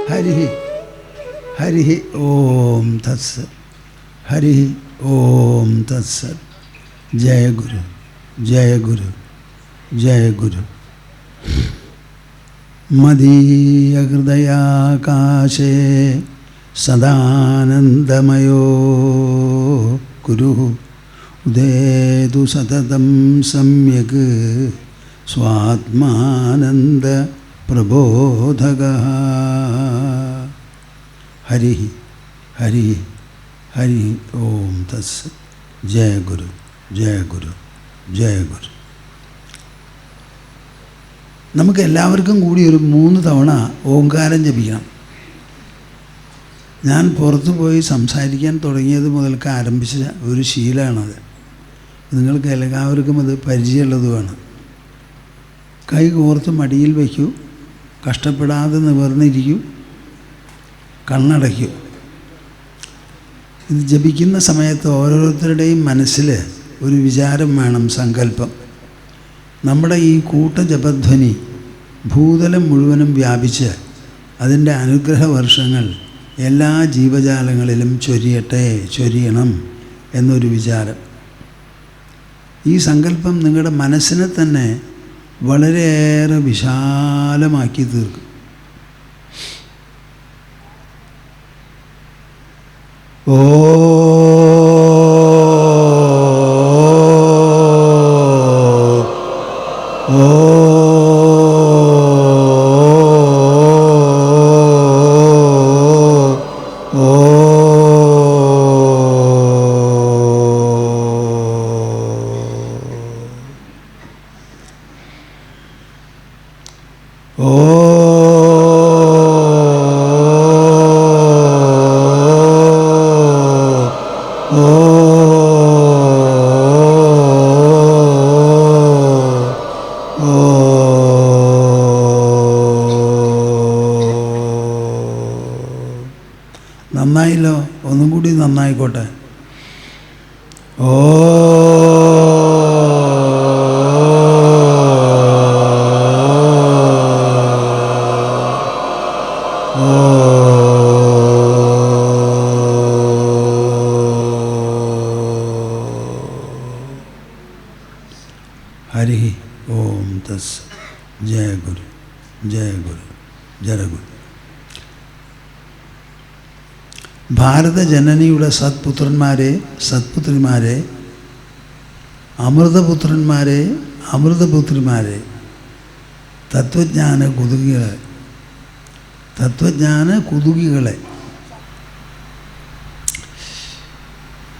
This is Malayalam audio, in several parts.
ഹരി ഹരി ഓം തത്സത്. ഹരി ഓം തത്സത്. ജയ ഗുരു, ജയ ഗുരു, ജയ ഗുരു. മദീയഹൃദയാകാശേ സദാനന്ദമയോ ഗുരുഃ ഉദേതു സതതം സമ്യക് സ്വാത്മാനന്ദ പ്രബോധകഃ. ഹരി ഹരി ഹരി ഓം തത്സത്. ജയ ഗുരു, ജയ ഗുരു, ജയ ഗുരു. നമുക്ക് എല്ലാവർക്കും കൂടി ഒരു 3 തവണ ഓംകാരം ജപിക്കണം. ഞാൻ പുറത്തു പോയി സംസാരിക്കാൻ തുടങ്ങിയത് മുതൽക്ക് ആരംഭിച്ച ഒരു ശീലമാണത്. നിങ്ങൾക്ക് എല്ലാവർക്കും അത് പരിചയമുള്ളതുമാണ്. കൈ കോർത്ത് മടിയിൽ വയ്ക്കൂ, കഷ്ടപ്പെടാതെ നിവർന്നിരിക്കൂ, കണ്ണടയ്ക്കൂ. ഇത് ജപിക്കുന്ന സമയത്ത് ഓരോരുത്തരുടെയും മനസ്സിൽ ഒരു വിചാരം വേണം, സങ്കല്പം. നമ്മുടെ ഈ കൂട്ടജപധ്വനി ഭൂതലം മുഴുവനും വ്യാപിച്ച് അതിൻ്റെ അനുഗ്രഹ വർഷങ്ങൾ എല്ലാ ജീവജാലങ്ങളിലും ചൊരിയണം എന്നൊരു വിചാരം. ഈ സങ്കല്പം നിങ്ങളുടെ മനസ്സിനെ തന്നെ വളരെയേറെ വിശാലമാക്കി തീർക്കും. ഓ നന്നായില്ലോ, ഒന്നും കൂടി നന്നായിക്കോട്ടെ. ഓ ഹരി ഓം തത്സത്. ജയ ഗുരു, ജയ ഗുരു, ജയ ഗുരു. ഭാരതജനനിയുടെ സത്പുത്രന്മാരെ, സത്പുത്രിമാരെ, അമൃതപുത്രന്മാരെ, അമൃതപുത്രിമാരെ, തത്വജ്ഞാന കുതുകികളെ.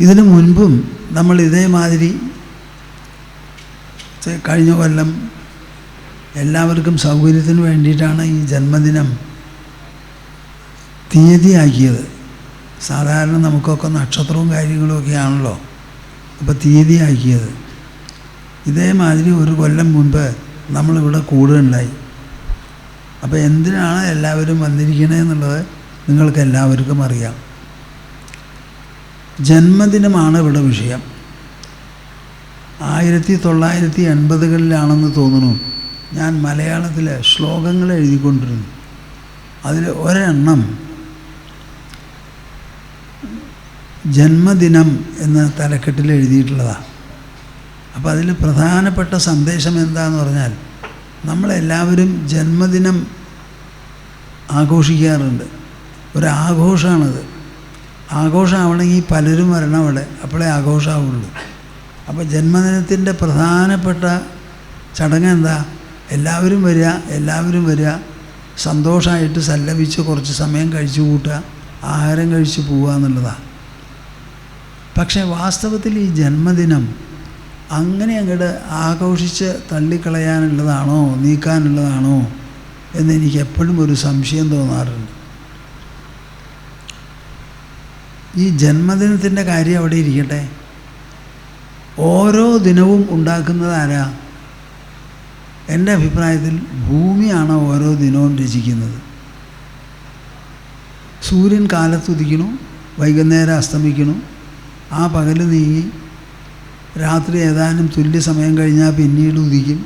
ഇതിനു മുൻപും നമ്മൾ ഇതേമാതിരി കഴിഞ്ഞ കൊല്ലം എല്ലാവർക്കും സൗകര്യത്തിന് വേണ്ടിയിട്ടാണ് ഈ ജന്മദിനം തീയതിയാക്കിയത്. സാധാരണ നമുക്കൊക്കെ നക്ഷത്രവും കാര്യങ്ങളുമൊക്കെ ആണല്ലോ, അപ്പോൾ തീയതിയാക്കിയത്. ഇതേമാതിരി ഒരു കൊല്ലം മുൻപ് നമ്മളിവിടെ കൂടുകയുണ്ടായി. അപ്പോൾ എന്തിനാണ് എല്ലാവരും വന്നിരിക്കണതെന്നുള്ളത് നിങ്ങൾക്ക് എല്ലാവർക്കും അറിയാം. ജന്മദിനമാണ് ഇവിടെ വിഷയം. 1980-കളിലാണെന്ന് തോന്നുന്നു ഞാൻ മലയാളത്തിൽ ശ്ലോകങ്ങൾ എഴുതിക്കൊണ്ടിരുന്നു. അതിൽ ഒരെണ്ണം ജന്മദിനം എന്ന തലക്കെട്ടിൽ എഴുതിയിട്ടുള്ളതാണ്. അപ്പോൾ അതിൽ പ്രധാനപ്പെട്ട സന്ദേശം എന്താണെന്ന് പറഞ്ഞാൽ, നമ്മളെല്ലാവരും ജന്മദിനം ആഘോഷിക്കാറുണ്ട്. ഒരാഘോഷമാണത്. ആഘോഷമാവണമെങ്കിൽ പലരും വരണം അവിടെ, അപ്പോഴേ ആഘോഷമാവുള്ളൂ. അപ്പോൾ ജന്മദിനത്തിൻ്റെ പ്രധാനപ്പെട്ട ചടങ്ങ് എന്താ? എല്ലാവരും വരിക, സന്തോഷമായിട്ട് സല്ലപിച്ച് കുറച്ച് സമയം കഴിച്ചു കൂട്ടുക, ആഹാരം കഴിച്ച് പോവുക എന്നുള്ളതാണ്. പക്ഷേ വാസ്തവത്തിൽ ഈ ജന്മദിനം അങ്ങനെ അങ്ങോട്ട് ആഘോഷിച്ച് തള്ളിക്കളയാനുള്ളതാണോ നീക്കാനുള്ളതാണോ എന്നെനിക്ക് എപ്പോഴും ഒരു സംശയം തോന്നാറുണ്ട്. ഈ ജന്മദിനത്തിൻ്റെ കാര്യം അവിടെ ഇരിക്കട്ടെ. ഓരോ ദിനവും ഉണ്ടാക്കുന്നത് ആരാ? എൻ്റെ അഭിപ്രായത്തിൽ ഭൂമിയാണ് ഓരോ ദിനവും രചിക്കുന്നത്. സൂര്യൻ കാലത്തുദിക്കണു, വൈകുന്നേരം അസ്തമിക്കണു, ആ പകൽ നീങ്ങി രാത്രി ഏതാനും തുല്യ സമയം കഴിഞ്ഞാൽ പിന്നീട് ഉദിക്കും.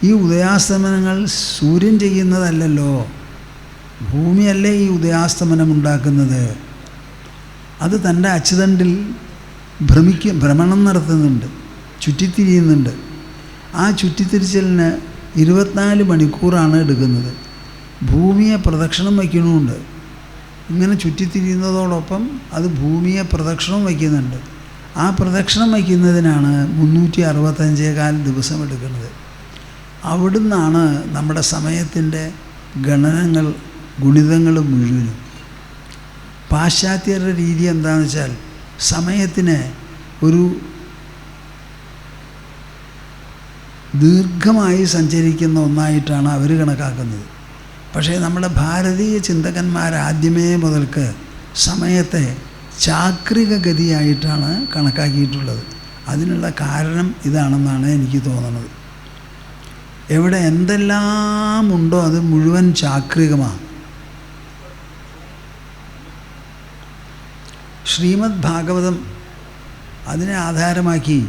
ഈ ഉദയാസ്തമനങ്ങൾ സൂര്യൻ ചെയ്യുന്നതല്ലല്ലോ, ഭൂമിയല്ലേ ഈ ഉദയാസ്തമനം ഉണ്ടാക്കുന്നത്. അത് തൻ്റെ അച്ചുതണ്ടിൽ ഭ്രമണം നടത്തുന്നുണ്ട്, ചുറ്റിത്തിരിയുന്നുണ്ട്. ആ ചുറ്റിത്തിരിച്ചലിന് 24 മണിക്കൂറാണ് എടുക്കുന്നത്. ഭൂമിയെ പ്രദക്ഷിണം വയ്ക്കണമുണ്ട്. ഇങ്ങനെ ചുറ്റിത്തിരിയുന്നതോടൊപ്പം അത് ഭൂമിയെ പ്രദക്ഷിണം വയ്ക്കുന്നുണ്ട്. ആ പ്രദക്ഷിണം വയ്ക്കുന്നതിനാണ് 365 ദിവസം എടുക്കുന്നത്. അവിടുന്നാണ് നമ്മുടെ സമയത്തിൻ്റെ ഗണനങ്ങൾ, ഗുണിതങ്ങൾ മുഴുവനും. പാശ്ചാത്യരുടെ രീതി എന്താണെന്ന് വെച്ചാൽ സമയത്തിന് ഒരു ദീർഘമായി സഞ്ചരിക്കുന്ന ഒന്നായിട്ടാണ് അവർ കണക്കാക്കുന്നത്. പക്ഷേ നമ്മുടെ ഭാരതീയ ചിന്തകന്മാർ ആദ്യമേ മുതൽക്ക് സമയത്തെ ചാക്രിക ഗതിയായിട്ടാണ് കണക്കാക്കിയിട്ടുള്ളത്. അതിനുള്ള കാരണം ഇതാണെന്നാണ് എനിക്ക് തോന്നുന്നത്. എവിടെ എന്തെല്ലാം ഉണ്ടോ അത് മുഴുവൻ ചാക്രികമാണ്. ശ്രീമദ് ഭാഗവതം അതിനെ ആധാരമാക്കി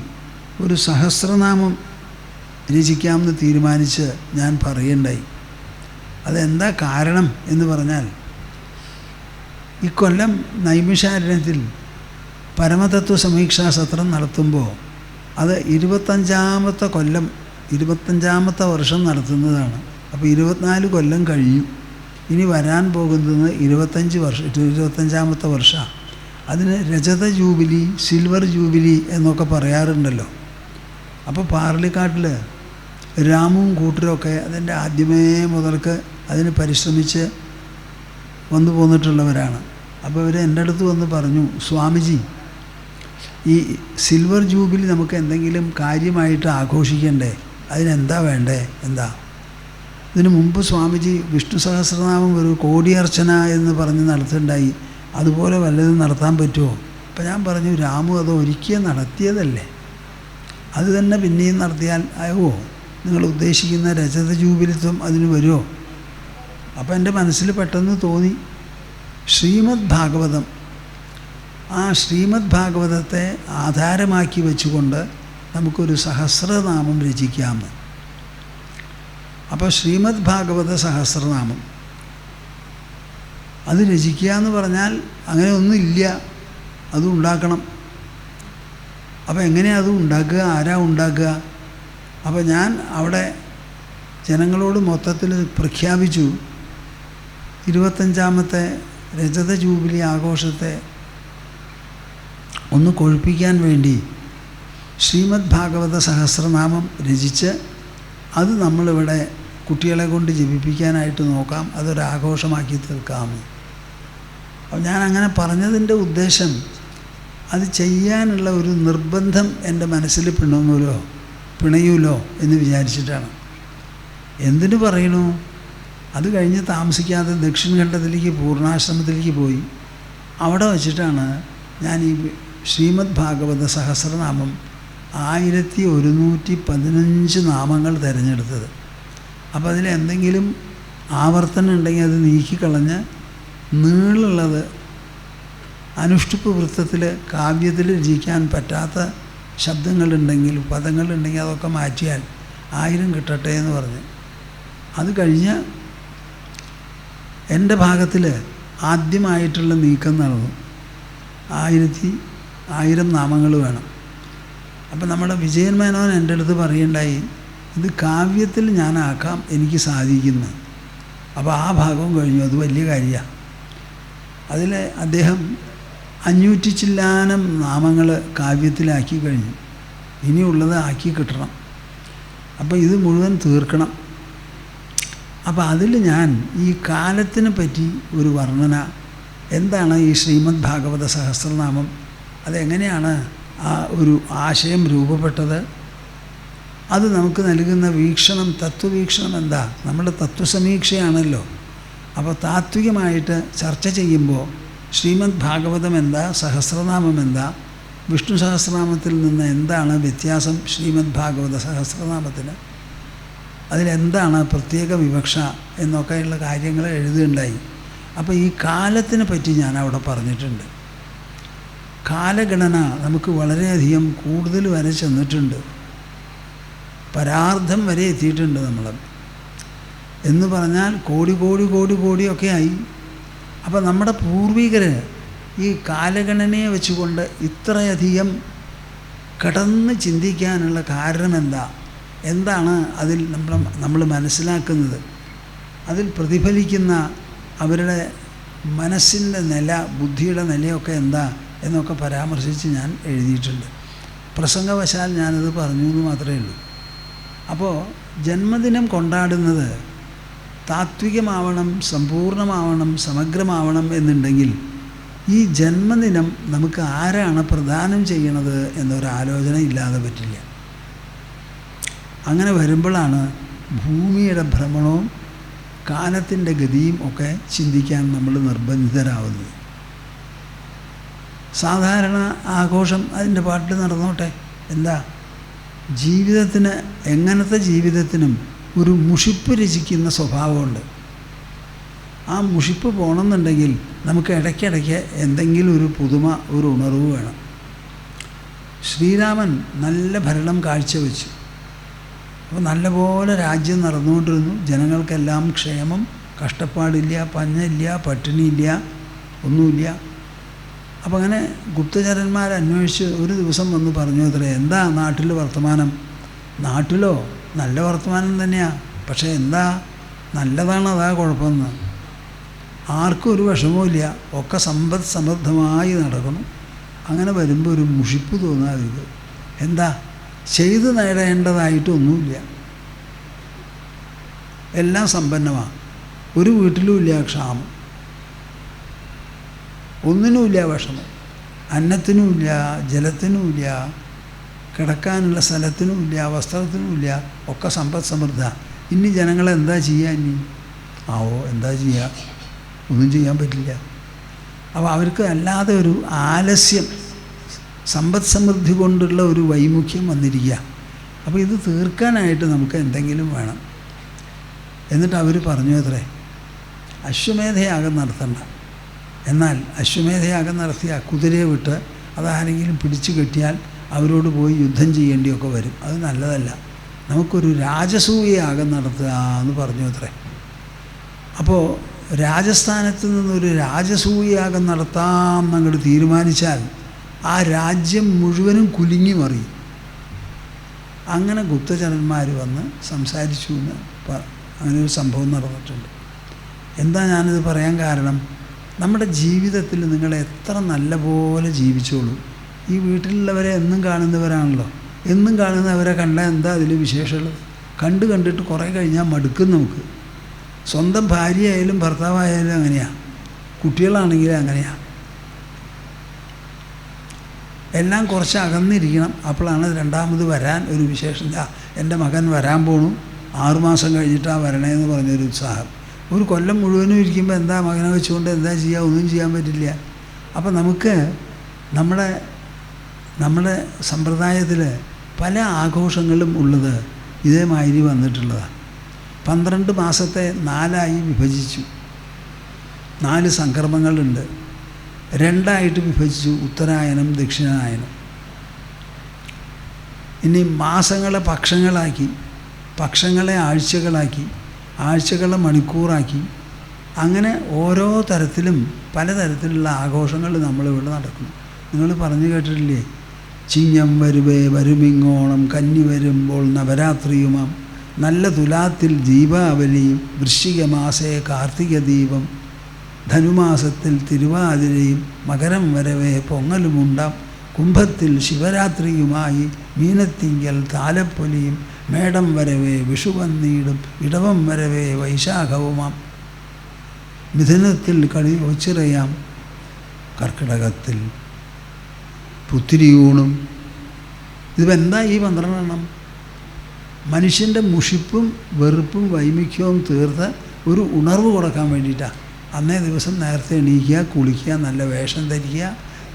ഒരു സഹസ്രനാമം രചിക്കാമെന്ന് തീരുമാനിച്ച് ഞാൻ പറയുണ്ടായി. അതെന്താ കാരണം എന്ന് പറഞ്ഞാൽ, ഇക്കൊല്ലം നൈമിഷാരണ്യത്തിൽ പരമതത്വ സമീക്ഷാ സത്രം നടത്തുമ്പോൾ അത് 25ാമത്തെ കൊല്ലം, 25ാമത്തെ വർഷം നടത്തുന്നതാണ്. അപ്പോൾ 24 കൊല്ലം കഴിയും. ഇനി വരാൻ പോകുന്നത് 25ാമത്തെ വർഷമാണ്. അതിന് രജത ജൂബിലി, സിൽവർ ജൂബിലി എന്നൊക്കെ പറയാറുണ്ടല്ലോ. അപ്പോൾ പാർലിക്കാട്ടിൽ രാമും കൂട്ടരൊക്കെ അതിൻ്റെ ആദ്യമേ മുതൽക്ക് അതിന് പരിശ്രമിച്ച് വന്നു പോന്നിട്ടുള്ളവരാണ്. അപ്പോൾ അവർ എൻ്റെ അടുത്ത് വന്ന് പറഞ്ഞു, സ്വാമിജി, ഈ സിൽവർ ജൂബിലി നമുക്ക് എന്തെങ്കിലും കാര്യമായിട്ട് ആഘോഷിക്കണ്ടേ? അതിനെന്താ വേണ്ടേ? എന്താ? ഇതിനു മുമ്പ് സ്വാമിജി വിഷ്ണു സഹസ്രനാമം ഒരു കോടിയർച്ചന എന്ന് പറഞ്ഞ് നടത്തുണ്ടായി. അതുപോലെ വല്ലതും നടത്താൻ പറ്റുമോ? അപ്പം ഞാൻ പറഞ്ഞു, രാമു അത് ഒരിക്കൽ നടത്തിയതല്ലേ, അത് തന്നെ പിന്നെയും നടത്തിയാൽ ആവോ? നിങ്ങൾ ഉദ്ദേശിക്കുന്ന രജത ജൂബിലിത്വം അതിന് വരുമോ? അപ്പം എൻ്റെ മനസ്സിൽ പെട്ടെന്ന് തോന്നി, ശ്രീമദ് ഭാഗവതം, ആ ശ്രീമദ് ഭാഗവതത്തെ ആധാരമാക്കി വെച്ചുകൊണ്ട് നമുക്കൊരു സഹസ്രനാമം രചിക്കാമെന്ന്. അപ്പോൾ ശ്രീമദ് ഭാഗവത സഹസ്രനാമം അത് രചിക്കുക എന്ന് പറഞ്ഞാൽ അങ്ങനെ ഒന്നുമില്ല, അത് ഉണ്ടാക്കണം. അപ്പോൾ എങ്ങനെയാണ് അത് ഉണ്ടാക്കുക? ആരാ ഉണ്ടാക്കുക? അപ്പോൾ ഞാൻ അവിടെ ജനങ്ങളോട് മൊത്തത്തിൽ പ്രഖ്യാപിച്ചു, 25ാമത്തെ രജത ജൂബിലി ആഘോഷത്തെ ഒന്ന് കൊഴുപ്പിക്കാൻ വേണ്ടി ശ്രീമദ് ഭാഗവത സഹസ്രനാമം രചിച്ച് അത് നമ്മളിവിടെ കുട്ടികളെ കൊണ്ട് ജപിപ്പിക്കാനായിട്ട് നോക്കാം, അതൊരാഘോഷമാക്കി തീർക്കാമെന്ന്. അപ്പോൾ ഞാൻ അങ്ങനെ പറഞ്ഞതിൻ്റെ ഉദ്ദേശം, അത് ചെയ്യാനുള്ള ഒരു നിർബന്ധം എൻ്റെ മനസ്സിൽ പിണയൂലോ എന്ന് വിചാരിച്ചിട്ടാണ്. എന്തിനു പറയണു? അത് കഴിഞ്ഞ് താമസിക്കാതെ ദക്ഷിണഘട്ടത്തിലേക്ക്, പൂർണ്ണാശ്രമത്തിലേക്ക് പോയി. അവിടെ വച്ചിട്ടാണ് ഞാൻ ഈ ശ്രീമദ് ഭാഗവത സഹസ്രനാമം 1115 നാമങ്ങൾ തിരഞ്ഞെടുത്തത്. അപ്പോൾ അതിലെന്തെങ്കിലും ആവർത്തനം ഉണ്ടെങ്കിൽ അത് നീക്കിക്കളഞ്ഞ് നീളുള്ളത് അനുഷ്ഠുപ്പ് വൃത്തത്തിൽ കാവ്യത്തിൽ രചിക്കാൻ പറ്റാത്ത ശബ്ദങ്ങളുണ്ടെങ്കിൽ, പദങ്ങളുണ്ടെങ്കിൽ അതൊക്കെ മാറ്റിയാൽ 1000 കിട്ടട്ടെ എന്ന് പറഞ്ഞ്. അത് കഴിഞ്ഞ് എൻ്റെ ഭാഗത്തിൽ ആദ്യമായിട്ടുള്ള നീക്കം നടന്നു. 1000 നാമങ്ങൾ വേണം. അപ്പം നമ്മുടെ വിജയൻ മേനോൻ എൻ്റെ അടുത്ത് പറയുണ്ടായി, ഇത് കാവ്യത്തിൽ ഞാനാക്കാം, എനിക്ക് സാധിക്കുന്നു. അപ്പോൾ ആ ഭാഗവും കഴിഞ്ഞു. അത് വലിയ കാര്യമാണ്. അതിൽ അദ്ദേഹം 500 ചില്ലാനം നാമങ്ങൾ കാവ്യത്തിലാക്കി കഴിഞ്ഞു. ഇനിയുള്ളത് ആക്കി കിട്ടണം. അപ്പോൾ ഇത് മുഴുവൻ തീർക്കണം. അപ്പോൾ അതിൽ ഞാൻ ഈ കാലത്തിനെ പറ്റി ഒരു വർണ്ണന, എന്താണ് ഈ ശ്രീമദ് ഭാഗവത സഹസ്രനാമം, അതെങ്ങനെയാണ് ആ ഒരു ആശയം രൂപപ്പെട്ടത്, അത് നമുക്ക് നൽകുന്ന വീക്ഷണം, തത്വവീക്ഷണം എന്താ, നമ്മുടെ തത്വസമീക്ഷയാണല്ലോ. അപ്പോൾ താത്വികമായിട്ട് ചർച്ച ചെയ്യുമ്പോൾ ശ്രീമദ് ഭാഗവതം എന്താ, സഹസ്രനാമം എന്താ, വിഷ്ണു സഹസ്രനാമത്തിൽ നിന്ന് എന്താണ് വ്യത്യാസം ശ്രീമദ് ഭാഗവത സഹസ്രനാമത്തിന്, അതിലെന്താണ് പ്രത്യേക വിവക്ഷ എന്നൊക്കെയുള്ള കാര്യങ്ങൾ എഴുതുകയുണ്ടായി. അപ്പോൾ ഈ കാലത്തിനെ പറ്റി ഞാൻ അവിടെ പറഞ്ഞിട്ടുണ്ട്. കാലഗണന നമുക്ക് വളരെയധികം കൂടുതൽ വരെ ചെന്നിട്ടുണ്ട്, പരാർത്ഥം വരെ എത്തിയിട്ടുണ്ട് നമ്മൾ. എന്ന് പറഞ്ഞാൽ കോടി കോടി കോടി കോടിയൊക്കെ ആയി. അപ്പോൾ നമ്മുടെ പൂർവികർ ഈ കാലഗണനയെ വെച്ചുകൊണ്ട് ഇത്രയധികം കടന്ന് ചിന്തിക്കാനുള്ള കാരണം എന്താണ് അതിൽ നമ്മൾ മനസ്സിലാക്കുന്നത്? അതിൽ പ്രതിഫലിക്കുന്ന അവരുടെ മനസ്സിൻ്റെ നില, ബുദ്ധിയുടെ നിലയൊക്കെ എന്നൊക്കെ പരാമർശിച്ച് ഞാൻ എഴുതിയിട്ടുണ്ട്. പ്രസംഗവശാൽ ഞാനത് പറഞ്ഞു എന്ന് മാത്രമേ ഉള്ളൂ. അപ്പോൾ ജന്മദിനം കൊണ്ടാടുന്നത് താത്വികമാവണം, സമ്പൂർണ്ണമാവണം, സമഗ്രമാവണം എന്നുണ്ടെങ്കിൽ ഈ ജന്മദിനം നമുക്ക് ആരാണ് പ്രദാനം ചെയ്യണത് എന്നൊരാലോചന ഇല്ലാതെ പറ്റില്ല. അങ്ങനെ വരുമ്പോഴാണ് ഭൂമിയുടെ ഭ്രമണവും കാലത്തിൻ്റെ ഗതിയും ഒക്കെ ചിന്തിക്കാൻ നമ്മൾ നിർബന്ധിതരാവുന്നത്. സാധാരണ ആഘോഷം അതിൻ്റെ പാട്ടിൽ നടന്നോട്ടെ, ജീവിതത്തിന്, എങ്ങനത്തെ ജീവിതത്തിനും ഒരു മുഷിപ്പ് രചിക്കുന്ന സ്വഭാവമുണ്ട്. ആ മുഷിപ്പ് പോകണമെന്നുണ്ടെങ്കിൽ നമുക്ക് ഇടയ്ക്കിടയ്ക്ക് എന്തെങ്കിലും ഒരു പുതുമ, ഒരു ഉണർവ് വേണം. ശ്രീരാമൻ നല്ല ഭരണം കാഴ്ചവെച്ചു. അപ്പോൾ നല്ലപോലെ രാജ്യം നടന്നുകൊണ്ടിരുന്നു. ജനങ്ങൾക്കെല്ലാം ക്ഷേമം, കഷ്ടപ്പാടില്ല, പഞ്ഞില്ല, പട്ടിണിയില്ല, ഒന്നുമില്ല. അപ്പം അങ്ങനെ ഗുപ്തചരന്മാർ അന്വേഷിച്ച് ഒരു ദിവസം വന്ന് പറഞ്ഞു അത്രേ, എന്താ നാട്ടിൽ വർത്തമാനം? നാട്ടിലോ നല്ല വർത്തമാനം തന്നെയാണ്, പക്ഷേ നല്ലതാണ്, അതാ കുഴപ്പമെന്ന്. ആർക്കും ഒരു വിഷമവുമില്ല, ഒക്കെ സമ്പദ് സമൃദ്ധമായി നടക്കണം. അങ്ങനെ വരുമ്പോൾ ഒരു മുഷിപ്പ് തോന്നാതിരിക്കും. ചെയ്തു നേടേണ്ടതായിട്ടൊന്നുമില്ല, എല്ലാം സമ്പന്നമാണ്. ഒരു വീട്ടിലുമില്ല ക്ഷാമം, ഒന്നിനുമില്ല വിഷമം, അന്നത്തിനുമില്ല, ജലത്തിനുമില്ല, കിടക്കാനുള്ള സ്ഥലത്തിനുമില്ല, വസ്ത്രത്തിനുമില്ല, ഒക്കെ സമ്പദ് സമൃദ്ധ. ഇനി ജനങ്ങളെന്താ ചെയ്യുക? എന്താ ചെയ്യുക? ഒന്നും ചെയ്യാൻ പറ്റില്ല. അപ്പോൾ അവർക്ക് അല്ലാതെ ഒരു ആലസ്യം, സമ്പദ് സമൃദ്ധി കൊണ്ടുള്ള ഒരു വൈമുഖ്യം വന്നിരിക്കുക. അപ്പോൾ ഇത് തീർക്കാനായിട്ട് നമുക്ക് എന്തെങ്കിലും വേണം. എന്നിട്ട് അവർ പറഞ്ഞു അത്രേ, അശ്വമേധയാഗം നടത്തണ്ട. എന്നാൽ അശ്വമേധയാഗം നടത്തിയ കുതിരയെ വിട്ട് അതാരെങ്കിലും പിടിച്ചു കെട്ടിയാൽ അവരോട് പോയി യുദ്ധം ചെയ്യേണ്ടിയൊക്കെ വരും, അത് നല്ലതല്ല. നമുക്കൊരു രാജസൂയയാഗം നടത്തുക എന്ന് പറഞ്ഞു അത്രേ. അപ്പോൾ രാജസ്ഥാനത്ത് നിന്നൊരു രാജസൂയയാഗം നടത്താം എന്നങ്ങോട്ട് തീരുമാനിച്ചാൽ ആ രാജ്യം മുഴുവനും കുലുങ്ങി മറിയും. അങ്ങനെ ഗുപ്തചരന്മാർ വന്ന് സംസാരിച്ചു എന്ന് അങ്ങനെ ഒരു സംഭവം നടന്നിട്ടുണ്ട്. ഞാനിത് പറയാൻ കാരണം, നമ്മുടെ ജീവിതത്തിൽ നിങ്ങൾ എത്ര നല്ല പോലെ ജീവിച്ചോളൂ. ഈ വീട്ടിലുള്ളവരെ എന്നും കാണുന്നവരാണല്ലോ. എന്നും കാണുന്നവരെ കണ്ടാൽ അതിൽ വിശേഷമുള്ളത്? കണ്ടിട്ട് കുറേ കഴിഞ്ഞാൽ മടുക്കും നമുക്ക്. സ്വന്തം ഭാര്യയായാലും ഭർത്താവായാലും അങ്ങനെയാണ്, കുട്ടികളാണെങ്കിലും അങ്ങനെയാണ്. എല്ലാം കുറച്ച് അകന്നിരിക്കണം. അപ്പോഴാണ് രണ്ടാമത് വരാൻ ഒരു വിശേഷം. എൻ്റെ മകൻ വരാൻ പോണു, 6 മാസം കഴിഞ്ഞിട്ടാണ് വരണേന്ന് പറഞ്ഞൊരു ഉത്സാഹം. ഒരു കൊല്ലം മുഴുവനും ഇരിക്കുമ്പോൾ മകനെ വെച്ചുകൊണ്ട് ചെയ്യുക? ഒന്നും ചെയ്യാൻ പറ്റില്ല. അപ്പം നമുക്ക് നമ്മുടെ സമ്പ്രദായത്തിൽ പല ആഘോഷങ്ങളും ഉള്ളത് ഇതേമാതിരി വന്നിട്ടുള്ളതാണ്. 12 മാസത്തെ 4ആയി വിഭജിച്ചു. 4 സംക്രമങ്ങളുണ്ട്. 2ആയിട്ട് വിഭജിച്ചു, ഉത്തരായനം, ദക്ഷിണായനം. ഇനി മാസങ്ങളെ പക്ഷങ്ങളാക്കി, പക്ഷങ്ങളെ ആഴ്ചകളാക്കി, ആഴ്ചകളെ മണിക്കൂറാക്കി. അങ്ങനെ ഓരോ തരത്തിലും പലതരത്തിലുള്ള ആഘോഷങ്ങൾ നമ്മളിവിടെ നടക്കുന്നു. നിങ്ങൾ പറഞ്ഞു കേട്ടിട്ടില്ലേ, ചിങ്ങം വരുവേ വരുമിങ്ങോണം, കന്നി വരുമ്പോൾ നവരാത്രിയുമാം, നല്ല തുലാത്തിൽ ദീപാവലിയും, വൃശ്ചികമാസേ കാർത്തിക ദീപം, ധനുമാസത്തിൽ തിരുവാതിരയും, മകരം വരവേ പൊങ്ങലുമുണ്ടാം, കുംഭത്തിൽ ശിവരാത്രിയുമായി, മീനത്തിങ്കൽ താലപ്പൊലിയും, മേടം വരവേ വിഷുവന്നീടും, ഇടവം വരവേ വൈശാഖവുമാം, മിഥുനത്തിൽ കളി ഒച്ചിറയാം, കർക്കിടകത്തിൽ പുത്തിരിയൂണും. ഇതെന്താ ഈ 12 എണ്ണം? മനുഷ്യൻ്റെ മുഷിപ്പും വെറുപ്പും വൈമുഖ്യവും തീർത്ത് ഒരു ഉണർവ് കൊടുക്കാൻ വേണ്ടിയിട്ടാണ്. അന്നേ ദിവസം നേരത്തെ എണീക്കുക, കുളിക്കുക, നല്ല വേഷം ധരിക്കുക,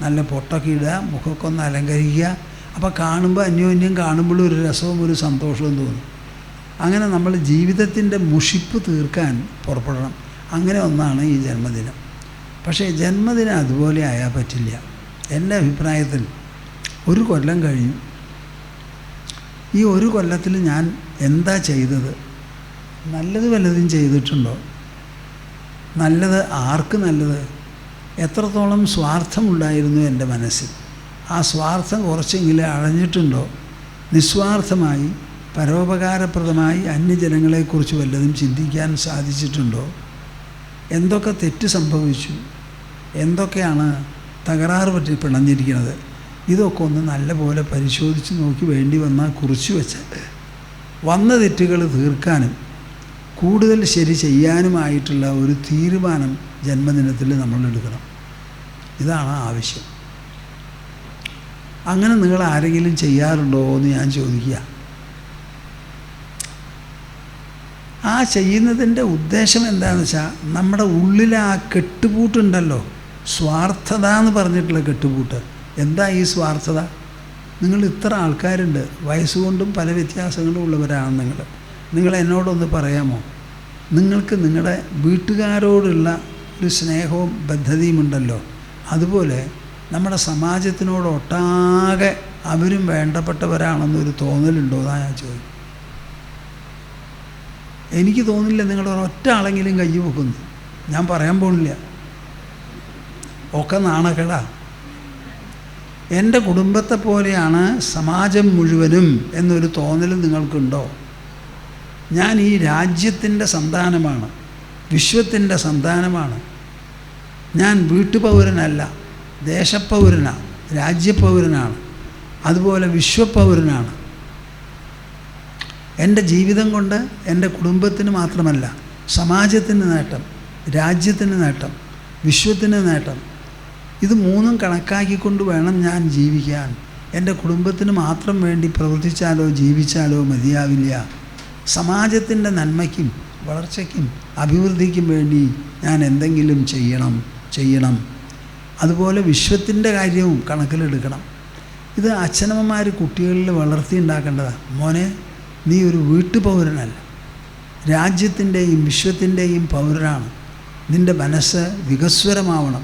നല്ല പൊട്ടൊക്കെ ഇടുക, മുഖമൊക്കെ ഒന്ന് അലങ്കരിക്കുക. അപ്പോൾ കാണുമ്പോൾ അന്യോന്യം കാണുമ്പോഴും ഒരു രസവും ഒരു സന്തോഷവും തോന്നും. അങ്ങനെ നമ്മൾ ജീവിതത്തിൻ്റെ മുഷിപ്പ് തീർക്കാൻ പുറപ്പെടണം. അങ്ങനെ ഒന്നാണ് ഈ ജന്മദിനം. പക്ഷേ ജന്മദിനം അതുപോലെ ആയാൽ പറ്റില്ല. എൻ്റെ അഭിപ്രായത്തിൽ ഒരു കൊല്ലം കഴിഞ്ഞു. ഈ ഒരു കൊല്ലത്തിൽ ഞാൻ എന്താ ചെയ്തത്? നല്ലത് വല്ലതും ചെയ്തിട്ടുണ്ടോ? നല്ലത് ആർക്ക് നല്ലത്? എത്രത്തോളം സ്വാർത്ഥമുണ്ടായിരുന്നു എൻ്റെ മനസ്സിൽ? ആ സ്വാർത്ഥം കുറച്ചെങ്കിലും അടഞ്ഞിട്ടുണ്ടോ? നിസ്വാർത്ഥമായി പരോപകാരപ്രദമായി അന്യജനങ്ങളെക്കുറിച്ച് വല്ലതും ചിന്തിക്കാൻ സാധിച്ചിട്ടുണ്ടോ? എന്തൊക്കെ തെറ്റ് സംഭവിച്ചു? എന്തൊക്കെയാണ് തകരാറ് പറ്റി പിണഞ്ഞിരിക്കുന്നത്? ഇതൊക്കെ ഒന്ന് നല്ലപോലെ പരിശോധിച്ച് നോക്കി വേണ്ടി വന്നാൽ കുറിച്ച് വെച്ച് വന്ന തെറ്റുകൾ തീർക്കാനും കൂടുതൽ ശരി ചെയ്യാനുമായിട്ടുള്ള ഒരു തീരുമാനം ജന്മദിനത്തിൽ നമ്മൾ എടുക്കണം. ഇതാണ് ആവശ്യം. അങ്ങനെ നിങ്ങൾ ആരെങ്കിലും ചെയ്യാറുണ്ടോ എന്ന് ഞാൻ ചോദിക്കുക. ആ ചെയ്യുന്നതിൻ്റെ ഉദ്ദേശം എന്താണെന്ന് വെച്ചാൽ നമ്മുടെ ഉള്ളിൽ ആ കെട്ടുപൂട്ടുണ്ടല്ലോ, സ്വാർത്ഥത എന്ന് പറഞ്ഞിട്ടുള്ള കെട്ടുപൂട്ട്. എന്താ ഈ സ്വാർത്ഥത? നിങ്ങൾ ഇത്ര ആൾക്കാരുണ്ട്, വയസ്സുകൊണ്ടും പല വ്യത്യാസങ്ങളും ഉള്ളവരാണ് നിങ്ങൾ എന്നോടൊന്ന് പറയാമോ? നിങ്ങൾക്ക് നിങ്ങളുടെ വീട്ടുകാരോടുള്ള ഒരു സ്നേഹവും ബദ്ധതയുമുണ്ടല്ലോ, അതുപോലെ നമ്മുടെ സമാജത്തിനോട് ഒട്ടാകെ അവരും വേണ്ടപ്പെട്ടവരാണെന്നൊരു തോന്നലുണ്ടോ എന്നാണ് ഞാൻ ചോദിക്കും. എനിക്ക് തോന്നില്ല നിങ്ങൾ ഒരൊറ്റ ആളെങ്കിലും കൈ വെക്കുന്നു. ഞാൻ പറയാൻ പോണില്ല, ഒക്കെ നാണക്കേടാ. എൻ്റെ കുടുംബത്തെ പോലെയാണ് സമാജം മുഴുവനും എന്നൊരു തോന്നൽ നിങ്ങൾക്കുണ്ടോ? ഞാൻ ഈ രാജ്യത്തിൻ്റെ സന്താനമാണ്, വിശ്വത്തിൻ്റെ സന്താനമാണ്. ഞാൻ വീട്ടുപൗരനല്ല, ദേശപൗരനാണ്, രാജ്യപൗരനാണ്, അതുപോലെ വിശ്വപൗരനാണ്. എൻ്റെ ജീവിതം കൊണ്ട് എൻ്റെ കുടുംബത്തിന് മാത്രമല്ല, സമാജത്തിന് നേട്ടം, രാജ്യത്തിന് നേട്ടം, വിശ്വത്തിന് നേട്ടം. ഇത് മൂന്നും കണക്കാക്കിക്കൊണ്ട് വേണം ഞാൻ ജീവിക്കാൻ. എൻ്റെ കുടുംബത്തിന് മാത്രം വേണ്ടി പ്രവർത്തിച്ചാലോ ജീവിച്ചാലോ മതിയാവില്ല. സമാജത്തിൻ്റെ നന്മയ്ക്കും വളർച്ചയ്ക്കും അഭിവൃദ്ധിക്കും വേണ്ടി ഞാൻ എന്തെങ്കിലും ചെയ്യണം. അതുപോലെ വിശ്വത്തിൻ്റെ കാര്യവും കണക്കിലെടുക്കണം. ഇത് അച്ഛനമ്മമാർ കുട്ടികളിൽ വളർത്തിയുണ്ടാക്കേണ്ടതാണ്. മോനെ, നീ ഒരു വീട്ടുപൗരനല്ല, രാജ്യത്തിൻ്റെയും വിശ്വത്തിൻ്റെയും പൗരനാണ്. നിൻ്റെ മനസ്സ് വികസ്വരമാവണം.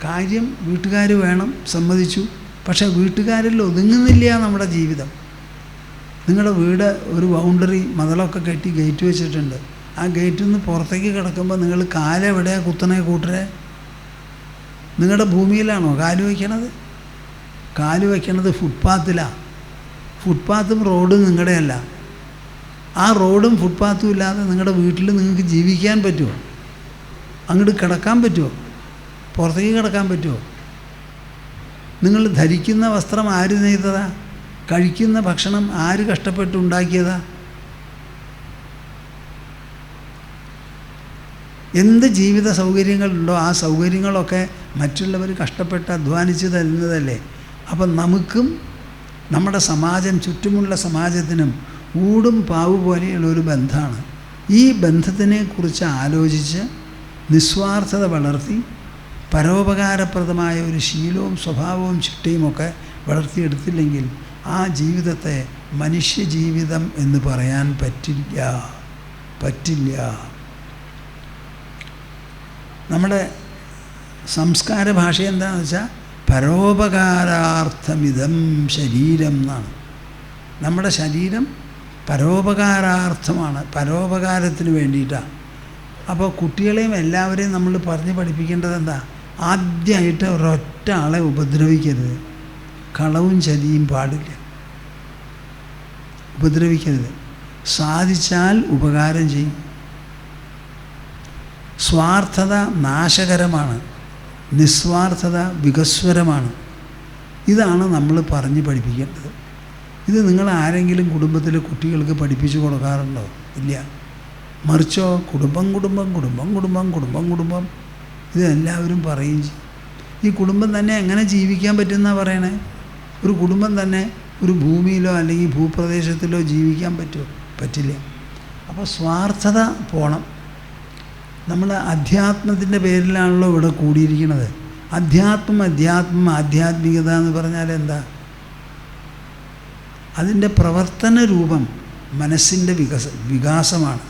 കാര്യം വീട്ടുകാർ വേണം, സമ്മതിച്ചു. പക്ഷേ വീട്ടുകാരിൽ ഒതുങ്ങുന്നില്ല നമ്മുടെ ജീവിതം. നിങ്ങളുടെ വീട് ഒരു ബൗണ്ടറി മതിലൊക്കെ കെട്ടി ഗേറ്റ് വെച്ചിട്ടുണ്ട്. ആ ഗേറ്റിൽ നിന്ന് പുറത്തേക്ക് കിടക്കുമ്പോൾ നിങ്ങൾ കാലെവിടെയാണ് കുത്തണേ കൂട്ടരെ? നിങ്ങളുടെ ഭൂമിയിലാണോ കാല് വയ്ക്കണത്? കാല് വയ്ക്കണത് ഫുട്പാത്തിലാണ്. ഫുട്പാത്തും റോഡും നിങ്ങളുടെയല്ല. ആ റോഡും ഫുട്പാത്തും ഇല്ലാതെ നിങ്ങളുടെ വീട്ടിൽ നിങ്ങൾക്ക് ജീവിക്കാൻ പറ്റുമോ? അങ്ങോട്ട് കിടക്കാൻ പറ്റുമോ? പുറത്തേക്ക് കിടക്കാൻ പറ്റുമോ? നിങ്ങൾ ധരിക്കുന്ന വസ്ത്രം ആര് നെയ്തതാ? കഴിക്കുന്ന ഭക്ഷണം ആര് കഷ്ടപ്പെട്ട് ഉണ്ടാക്കിയതാ? എന്ത് ജീവിത സൗകര്യങ്ങളുണ്ടോ ആ സൗകര്യങ്ങളൊക്കെ മറ്റുള്ളവർ കഷ്ടപ്പെട്ട് അധ്വാനിച്ച് തരുന്നതല്ലേ. അപ്പം നമുക്കും നമ്മുടെ സമാജം, ചുറ്റുമുള്ള സമാജത്തിനും ഊടും പാവ് പോലെയുള്ളൊരു ബന്ധമാണ്. ഈ ബന്ധത്തിനെക്കുറിച്ച് ആലോചിച്ച് നിസ്വാർത്ഥത വളർത്തി പരോപകാരപ്രദമായ ഒരു ശീലവും സ്വഭാവവും ചിട്ടയുമൊക്കെ വളർത്തിയെടുത്തില്ലെങ്കിൽ ആ ജീവിതത്തെ മനുഷ്യജീവിതം എന്ന് പറയാൻ പറ്റില്ല. നമ്മുടെ സംസ്കാര ഭാഷ എന്താണെന്ന് വെച്ചാൽ പരോപകാരാർത്ഥമിതം ശരീരം എന്നാണ്. നമ്മുടെ ശരീരം പരോപകാരാർത്ഥമാണ്, പരോപകാരത്തിന് വേണ്ടിയിട്ടാണ്. അപ്പോൾ കുട്ടികളെയും എല്ലാവരെയും നമ്മൾ പറഞ്ഞ് പഠിപ്പിക്കേണ്ടത് എന്താ? ആദ്യമായിട്ട് ഒരൊറ്റ ആളെ ഉപദ്രവിക്കരുത്. കളവും ചതിയും പാടില്ല, ഉപദ്രവിക്കരുത്. സാധിച്ചാൽ ഉപകാരം ചെയ്യും. സ്വാർത്ഥത നാശകരമാണ്, നിസ്വാർത്ഥത വികസ്വരമാണ്. ഇതാണ് നമ്മൾ പറഞ്ഞ് പഠിപ്പിക്കേണ്ടത്. ഇത് നിങ്ങൾ ആരെങ്കിലും കുടുംബത്തിലെ കുട്ടികൾക്ക് പഠിപ്പിച്ചു കൊടുക്കാറുണ്ടോ? ഇല്ല. മറിച്ചോ കുടുംബം ഇത് എല്ലാവരും പറയുകയും ചെയ്യും. ഈ കുടുംബം തന്നെ എങ്ങനെ ജീവിക്കാൻ പറ്റുമെന്നാണ് പറയണേ? ഒരു കുടുംബം തന്നെ ഒരു ഭൂമിയിലോ അല്ലെങ്കിൽ ഭൂപ്രദേശത്തിലോ ജീവിക്കാൻ പറ്റുമോ? പറ്റില്ല. അപ്പോൾ സ്വാർത്ഥത പോണം. നമ്മൾ അധ്യാത്മത്തിൻ്റെ പേരിലാണല്ലോ ഇവിടെ കൂടിയിരിക്കുന്നത്. ആധ്യാത്മികത എന്ന് പറഞ്ഞാൽ എന്താ? അതിൻ്റെ പ്രവർത്തന രൂപം മനസ്സിൻ്റെ വികാസമാണ്,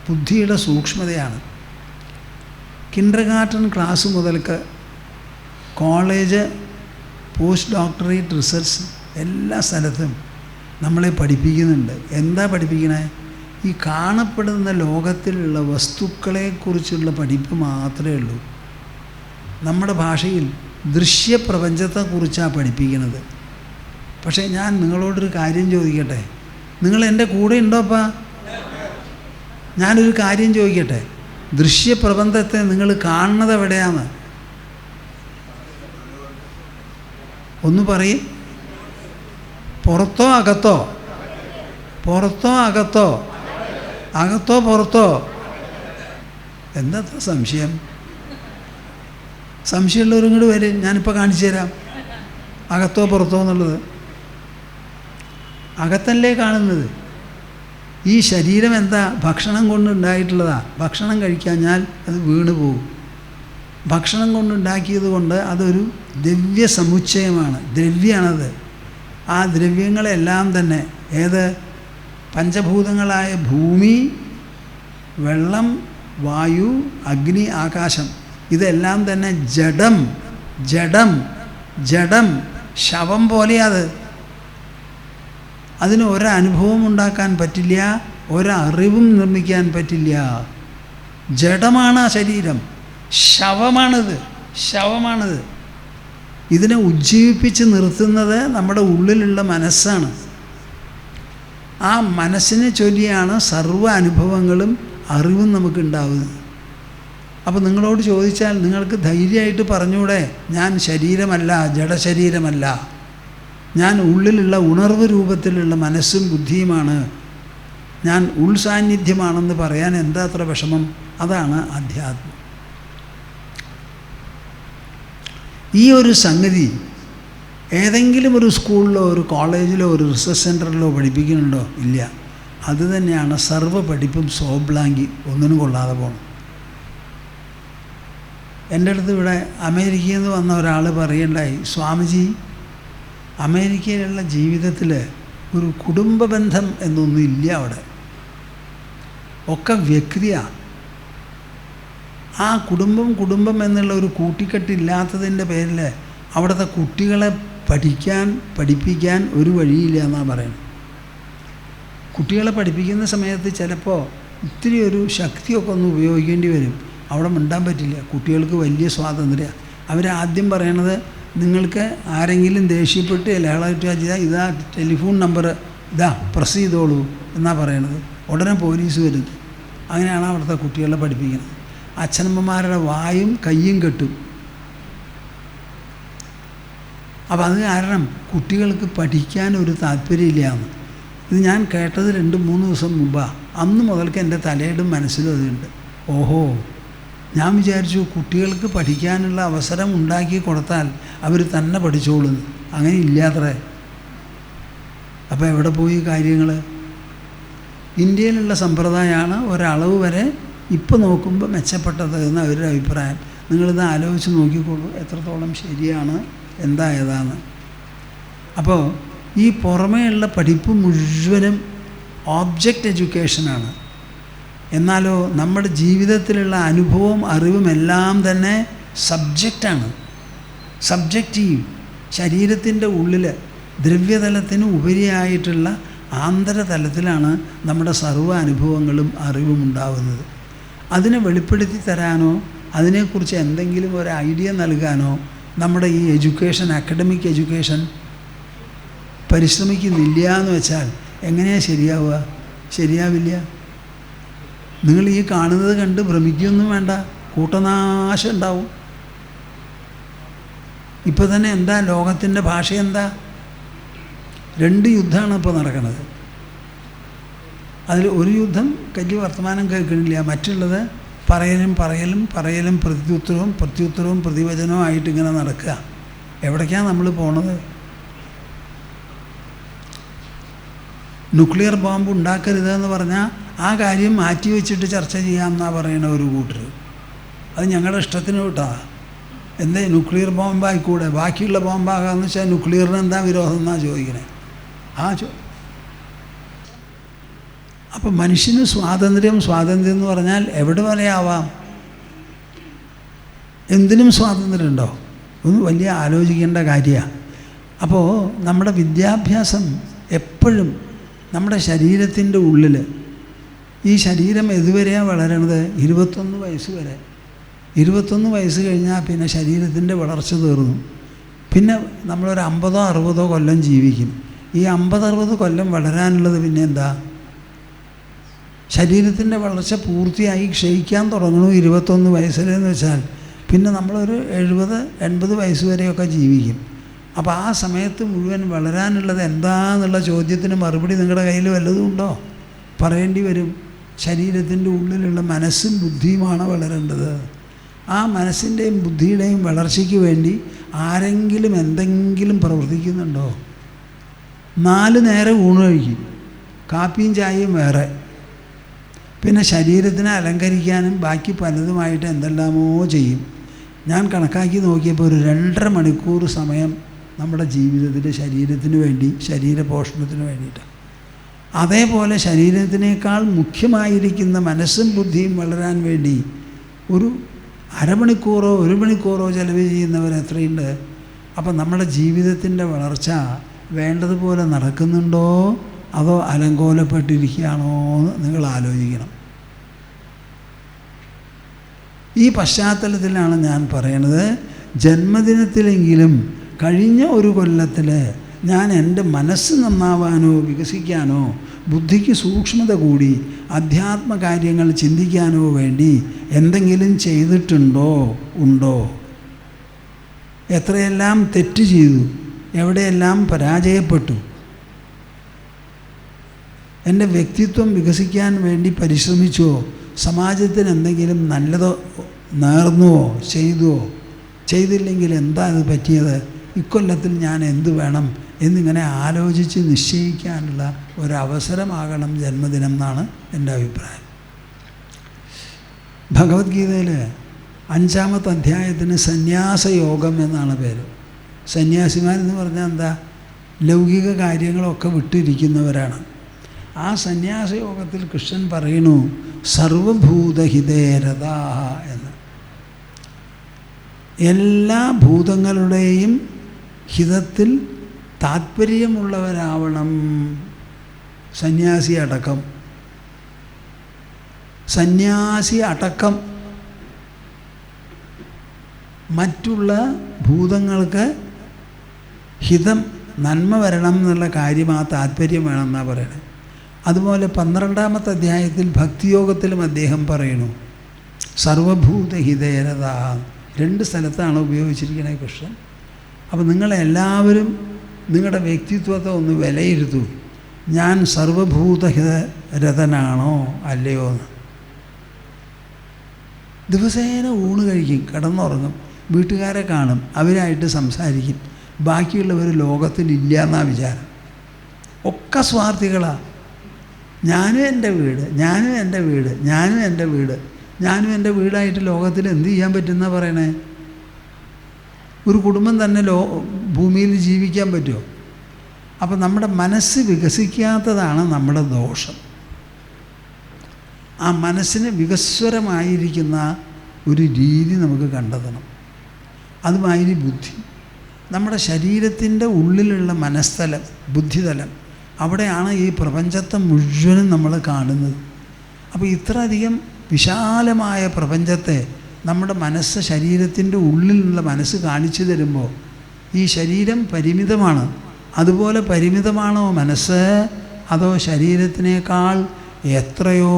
ബുദ്ധിയുടെ സൂക്ഷ്മതയാണ്. കിൻഡർഗാർട്ടൻ ക്ലാസ് മുതൽക്ക് കോളേജ്, പോസ്റ്റ് ഡോക്ടറേറ്റ് റിസർച്ച് എല്ലാ സ്ഥലത്തും നമ്മളെ പഠിപ്പിക്കുന്നുണ്ട്. എന്താ പഠിപ്പിക്കണേ? ഈ കാണപ്പെടുന്ന ലോകത്തിലുള്ള വസ്തുക്കളെക്കുറിച്ചുള്ള പഠിപ്പ് മാത്രമേ ഉള്ളൂ. നമ്മുടെ ഭാഷയിൽ ദൃശ്യപ്രപഞ്ചത്തെക്കുറിച്ചാണ് പഠിപ്പിക്കുന്നത്. പക്ഷേ ഞാൻ നിങ്ങളോടൊരു കാര്യം ചോദിക്കട്ടെ, നിങ്ങൾ എൻ്റെ കൂടെ ഉണ്ടോപ്പാ? ഞാനൊരു കാര്യം ചോദിക്കട്ടെ, ദൃശ്യപ്രപഞ്ചത്തെ നിങ്ങൾ കാണുന്നത് എവിടെയാണ്? ഒന്ന് പറയും. പുറത്തോ അകത്തോ? പുറത്തോ അകത്തോ? അകത്തോ പുറത്തോ? എന്താ സംശയം? സംശയമുള്ളവരും കൂടി വരും, ഞാനിപ്പോൾ കാണിച്ചു തരാം. അകത്തോ പുറത്തോ എന്നുള്ളത് അകത്തല്ലേ കാണുന്നത്. ഈ ശരീരം എന്താ? ഭക്ഷണം കൊണ്ടുണ്ടായിട്ടുള്ളതാണ്. ഭക്ഷണം കഴിക്കാഞ്ഞാൽ അത് വീണ് പോകും. ഭക്ഷണം കൊണ്ടുണ്ടാക്കിയത് കൊണ്ട് അതൊരു ദ്രവ്യ സമുച്ചയമാണ്, ദ്രവ്യമാണത്. ആ ദ്രവ്യങ്ങളെല്ലാം തന്നെ ഏത്? പഞ്ചഭൂതങ്ങളായ ഭൂമി, വെള്ളം, വായു, അഗ്നി, ആകാശം, ഇതെല്ലാം തന്നെ ജഡം. ജഡം ജഡം ശവം പോലെയത്. അതിന് ഒരനുഭവം ഉണ്ടാക്കാൻ പറ്റില്ല, ഒരറിവും നിർമ്മിക്കാൻ പറ്റില്ല. ജഡമാണ് ആ ശരീരം, ശവമാണിത്, ശവമാണിത്. ഇതിനെ ഉജ്ജീവിപ്പിച്ച് നിർത്തുന്നത് നമ്മുടെ ഉള്ളിലുള്ള മനസ്സാണ്. ആ മനസ്സിനെ ചൊല്ലിയാണ് സർവ്വ അനുഭവങ്ങളും അറിവും നമുക്കുണ്ടാവുന്നത്. അപ്പോൾ നിങ്ങളോട് ചോദിച്ചാൽ നിങ്ങൾക്ക് ധൈര്യമായിട്ട് പറഞ്ഞൂടെ, ഞാൻ ശരീരമല്ല, ജഡശരീരമല്ല, ഞാൻ ഉള്ളിലുള്ള ഉണർവ് രൂപത്തിലുള്ള മനസ്സും ബുദ്ധിയുമാണ്, ഞാൻ ഉൾസാന്നിധ്യമാണെന്ന് പറയാൻ എന്താ അത്ര വിഷമം? അതാണ് അധ്യാത്മം. ഈ ഒരു സംഗതി ഏതെങ്കിലും ഒരു സ്കൂളിലോ ഒരു കോളേജിലോ ഒരു റിസർച്ച് സെൻറ്ററിലോ പഠിപ്പിക്കുന്നുണ്ടോ? ഇല്ല. അത് തന്നെയാണ് സർവ്വ പഠിപ്പും സോബ്ലാങ്കി, ഒന്നിനും കൊള്ളാതെ പോകണം. എൻ്റെ അടുത്ത് ഇവിടെ അമേരിക്കയിൽ നിന്ന് വന്ന ഒരാൾ പറയണ്ടായി, സ്വാമിജി, അമേരിക്കയിലുള്ള ജീവിതത്തിൽ ഒരു കുടുംബ ബന്ധം എന്നൊന്നും ഇല്ല, അവിടെ ഒക്കെ വ്യക്തിയാണ്. ആ കുടുംബം എന്നുള്ള ഒരു കൂട്ടിക്കെട്ടില്ലാത്തതിൻ്റെ പേരിൽ അവിടുത്തെ കുട്ടികളെ പഠിപ്പിക്കാൻ ഒരു വഴിയില്ല എന്നാണ് പറയുന്നത്. കുട്ടികളെ പഠിപ്പിക്കുന്ന സമയത്ത് ചിലപ്പോൾ ഇത്തിരി ഒരു ശക്തിയൊക്കെ ഒന്ന് ഉപയോഗിക്കേണ്ടി വരും. അവിടെ മിണ്ടാൻ പറ്റില്ല. കുട്ടികൾക്ക് വലിയ സ്വാതന്ത്ര്യം. അവരാദ്യം പറയണത്, നിങ്ങൾക്ക് ആരെങ്കിലും ദേഷ്യപ്പെട്ട് ലഹള ഇതാ ടെലിഫോൺ നമ്പർ ഇതാ പ്രസ് ചെയ്തോളൂ എന്നാണ് പറയണത്. ഉടനെ പോലീസ് വരും. അങ്ങനെയാണ് അവിടുത്തെ കുട്ടികളെ പഠിപ്പിക്കുന്നത്. അച്ഛനമ്മമാരുടെ വായും കയ്യും കെട്ടും. അപ്പം അത് കാരണം കുട്ടികൾക്ക് പഠിക്കാനൊരു താല്പര്യമില്ലയെന്ന്. ഇത് ഞാൻ കേട്ടത് 2-3 ദിവസം മുമ്പാണ്. അന്ന് മുതൽക്ക് എൻ്റെ തലയിടും മനസ്സിലും അതുണ്ട്. ഓഹോ, ഞാൻ വിചാരിച്ചു കുട്ടികൾക്ക് പഠിക്കാനുള്ള അവസരം ഉണ്ടാക്കി കൊടുത്താൽ അവർ തന്നെ പഠിച്ചോളുന്നു. അങ്ങനെ ഇല്ലാത്രേ. അപ്പോൾ എവിടെ പോയി കാര്യങ്ങൾ? ഇന്ത്യയിലുള്ള സമ്പ്രദായമാണ് ഒരളവ് വരെ ഇപ്പോൾ നോക്കുമ്പോൾ മെച്ചപ്പെട്ടത് എന്ന് അവരുടെ അഭിപ്രായം. നിങ്ങളിത് ആലോചിച്ച് നോക്കിക്കോളൂ എത്രത്തോളം ശരിയാണ്, എന്താ ഏതാണ്. അപ്പോൾ ഈ പുറമേയുള്ള പഠിപ്പ് മുഴുവനും ഓബ്ജക്റ്റ് എഡ്യൂക്കേഷനാണ്. എന്നാലോ നമ്മുടെ ജീവിതത്തിലുള്ള അനുഭവം അറിവും എല്ലാം തന്നെ സബ്ജക്റ്റാണ്, സബ്ജക്റ്റീവ്. ശരീരത്തിൻ്റെ ഉള്ളിൽ ദ്രവ്യതലത്തിന് ഉപരിയായിട്ടുള്ള ആന്തരതലത്തിലാണ് നമ്മുടെ സർവ്വ അനുഭവങ്ങളും അറിവും ഉണ്ടാവുന്നത്. അതിനെ വെളിപ്പെടുത്തി തരാനോ അതിനെക്കുറിച്ച് എന്തെങ്കിലും ഒരു ഐഡിയ നൽകാനോ നമ്മുടെ ഈ എഡ്യൂക്കേഷൻ, അക്കാഡമിക് എഡ്യൂക്കേഷൻ പരിശ്രമിക്കുന്നില്ല എന്ന് വെച്ചാൽ എങ്ങനെയാണ് ശരിയാവുക? ശരിയാവില്ല. നിങ്ങൾ ഈ കാണുന്നത് കണ്ട് ഭ്രമിക്കൊന്നും വേണ്ട, കൂട്ടനാശം ഉണ്ടാവും. ഇപ്പോൾ തന്നെ എന്താ ലോകത്തിൻ്റെ ഭാഷ? എന്താ? 2 യുദ്ധമാണ് ഇപ്പോൾ നടക്കുന്നത്. അതിൽ ഒരു യുദ്ധം വലിയ വർത്തമാനം കേൾക്കണില്ല, മറ്റുള്ളത് പറയലും പ്രത്യുത്തരവും പ്രതിവചനവും ആയിട്ട് ഇങ്ങനെ നടക്കുക. എവിടേക്കാണ് നമ്മൾ പോണത്? ന്യൂക്ലിയർ ബോംബ് ഉണ്ടാക്കരുതെന്ന് പറഞ്ഞാൽ ആ കാര്യം മാറ്റി വെച്ചിട്ട് ചർച്ച ചെയ്യാമെന്നാണ് പറയുന്ന ഒരു കൂട്ടർ. അത് ഞങ്ങളുടെ ഇഷ്ടത്തിന് വിട്ടാ. എന്തേ ന്യൂക്ലിയർ ബോംബായിക്കൂടെ? ബാക്കിയുള്ള ബോംബാകാമെന്ന് വെച്ചാൽ ന്യൂക്ലിയറിന് എന്താ വിരോധം എന്നാണ് ചോദിക്കണേ. അപ്പം മനുഷ്യന് സ്വാതന്ത്ര്യം എന്ന് പറഞ്ഞാൽ എവിടെ വരെയാവാം? എന്തിനും സ്വാതന്ത്ര്യം ഉണ്ടോ? ഒന്ന് വലിയ ആലോചിക്കേണ്ട കാര്യമാണ്. അപ്പോൾ നമ്മുടെ വിദ്യാഭ്യാസം എപ്പോഴും നമ്മുടെ ശരീരത്തിൻ്റെ ഉള്ളിൽ ഈ ശരീരം എതുവരെയാണ് വളരണത്? 21 വയസ്സ് വരെ. 21 വയസ്സ് കഴിഞ്ഞാൽ പിന്നെ ശരീരത്തിൻ്റെ വളർച്ച തീർന്നു. പിന്നെ നമ്മളൊരു 50-60 കൊല്ലം ജീവിക്കും. ഈ 50-60 കൊല്ലം വളരാനുള്ളത് പിന്നെ എന്താ? ശരീരത്തിൻ്റെ വളർച്ച പൂർത്തിയായി ക്ഷയിക്കാൻ തുടങ്ങണു 21 വയസ്സിലെന്ന് വെച്ചാൽ പിന്നെ നമ്മളൊരു 70-80 വയസ്സ് വരെയൊക്കെ ജീവിക്കും. അപ്പോൾ ആ സമയത്ത് മുഴുവൻ വളരാനുള്ളത് എന്താന്നുള്ള ചോദ്യത്തിന് മറുപടി നിങ്ങളുടെ കയ്യിൽ വല്ലതും ഉണ്ടോ? പറയേണ്ടി വരും. ശരീരത്തിൻ്റെ ഉള്ളിലുള്ള മനസ്സും ബുദ്ധിയുമാണ് വളരേണ്ടത്. ആ മനസ്സിൻ്റെയും ബുദ്ധിയുടെയും വളർച്ചയ്ക്ക് വേണ്ടി ആരെങ്കിലും എന്തെങ്കിലും പ്രവർത്തിക്കുന്നുണ്ടോ? 4 നേരം ഊണ് കഴിക്കും, കാപ്പിയും ചായയും വേറെ. പിന്നെ ശരീരത്തിനെ അലങ്കരിക്കാനും ബാക്കി പലതുമായിട്ട് എന്തെല്ലാമോ ചെയ്യും. ഞാൻ കണക്കാക്കി നോക്കിയപ്പോൾ ഒരു 2.5 മണിക്കൂർ സമയം നമ്മുടെ ജീവിതത്തിൽ ശരീരത്തിന് വേണ്ടി, ശരീരപോഷണത്തിന് വേണ്ടിയിട്ടാണ്. അതേപോലെ ശരീരത്തിനേക്കാൾ മുഖ്യമായിരിക്കുന്ന മനസ്സും ബുദ്ധിയും വളരാൻ വേണ്ടി ഒരു അരമണിക്കൂറോ 1 മണിക്കൂറോ ചെലവ് ചെയ്യുന്നവർ എത്രയുണ്ട്? അപ്പം നമ്മുടെ ജീവിതത്തിൻ്റെ വളർച്ച വേണ്ടതുപോലെ നടക്കുന്നുണ്ടോ അതോ അലങ്കോലപ്പെട്ടിരിക്കുകയാണോ എന്ന് നിങ്ങൾ ആലോചിക്കണം. ഈ പശ്ചാത്തലത്തിലാണ് ഞാൻ പറയണത്, ജന്മദിനത്തിലെങ്കിലും കഴിഞ്ഞ ഒരു കൊല്ലത്തിൽ ഞാൻ എൻ്റെ മനസ്സ് നന്നാവാനോ വികസിക്കാനോ ബുദ്ധിക്ക് സൂക്ഷ്മത കൂടി അധ്യാത്മ കാര്യങ്ങൾ ചിന്തിക്കാനോ വേണ്ടി എന്തെങ്കിലും ചെയ്തിട്ടുണ്ടോ? ഉണ്ടോ? എത്രയെല്ലാം തെറ്റ് ചെയ്തു, എവിടെയെല്ലാം പരാജയപ്പെട്ടു? എൻ്റെ വ്യക്തിത്വം വികസിക്കാൻ വേണ്ടി പരിശ്രമിച്ചോ? സമാജത്തിന് എന്തെങ്കിലും നല്ലതോ നേർന്നുവോ? ചെയ്തുവോ? ചെയ്തില്ലെങ്കിൽ എന്താ ഇത് പറ്റിയത്? ഇക്കൊല്ലത്തിൽ ഞാൻ എന്ത് വേണം എന്നിങ്ങനെ ആലോചിച്ച് നിശ്ചയിക്കാനുള്ള ഒരവസരമാകണം ജന്മദിനം എന്നാണ് എൻ്റെ അഭിപ്രായം. ഭഗവത്ഗീതയിൽ 5-ാമത്തെ അധ്യായത്തിന് സന്യാസയോഗം എന്നാണ് പേര്. സന്യാസിമാരെന്ന് പറഞ്ഞാൽ എന്താ? ലൗകിക കാര്യങ്ങളൊക്കെ വിട്ടിരിക്കുന്നവരാണ്. ആ സന്യാസയോഗത്തിൽ കൃഷ്ണൻ പറയണു സർവഭൂതഹിതേരതാഹ എന്ന്. എല്ലാ ഭൂതങ്ങളുടെയും ഹിതത്തിൽ താത്പര്യമുള്ളവരാവണം സന്യാസി അടക്കം. സന്യാസി അടക്കം മറ്റുള്ള ഭൂതങ്ങൾക്ക് ഹിതം, നന്മ വരണം എന്നുള്ള കാര്യം, ആ താത്പര്യം വേണമെന്നാണ് പറയണത്. അതുപോലെ 12-ാമത്തെ അധ്യായത്തിൽ ഭക്തിയോഗത്തിലും അദ്ദേഹം പറയുന്നു സർവഭൂതഹിതേരത. 2 സ്ഥലത്താണ് ഉപയോഗിച്ചിരിക്കുന്നത് കൃഷ്ണൻ. അപ്പോൾ നിങ്ങളെല്ലാവരും നിങ്ങളുടെ വ്യക്തിത്വത്തെ ഒന്ന് വിലയിരുത്തൂ. ഞാൻ സർവഭൂതഹിതരതനാണോ അല്ലയോ എന്ന്. ദിവസേന ഊണ് കഴിക്കും, കിടന്നുറങ്ങും, വീട്ടുകാരെ കാണും, അവരായിട്ട് സംസാരിക്കും. ബാക്കിയുള്ളവർ ലോകത്തിലില്ല എന്നാണ് വിചാരം. ഒക്കെ സ്വാർത്ഥികളാണ്. ഞാനും എൻ്റെ വീട്, ഞാനും എൻ്റെ വീട്, ഞാനും എൻ്റെ വീട്, ഞാനും എൻ്റെ വീടായിട്ട് ലോകത്തിൽ എന്ത് ചെയ്യാൻ പറ്റുന്ന പറയണേ? ഒരു കുടുംബം തന്നെ ഭൂമിയിൽ ജീവിക്കാൻ പറ്റുമോ? അപ്പം നമ്മുടെ മനസ്സ് വികസിക്കാത്തതാണ് നമ്മുടെ ദോഷം. ആ മനസ്സിന് വികസ്വരമായിരിക്കുന്ന ഒരു രീതി നമുക്ക് കണ്ടെത്തണം. അതുമാതിരി ബുദ്ധി, നമ്മുടെ ശരീരത്തിൻ്റെ ഉള്ളിലുള്ള മനസ്ഥലം, ബുദ്ധിതലം, അവിടെയാണ് ഈ പ്രപഞ്ചത്തെ മുഴുവനും നമ്മൾ കാണുന്നത്. അപ്പോൾ ഇത്രയധികം വിശാലമായ പ്രപഞ്ചത്തെ നമ്മുടെ മനസ്സ്, ശരീരത്തിൻ്റെ ഉള്ളിലുള്ള മനസ്സ് കാണിച്ചു തരുമ്പോൾ ഈ ശരീരം പരിമിതമാണ്. അതുപോലെ പരിമിതമാണോ മനസ്സ്? അതോ ശരീരത്തിനേക്കാൾ എത്രയോ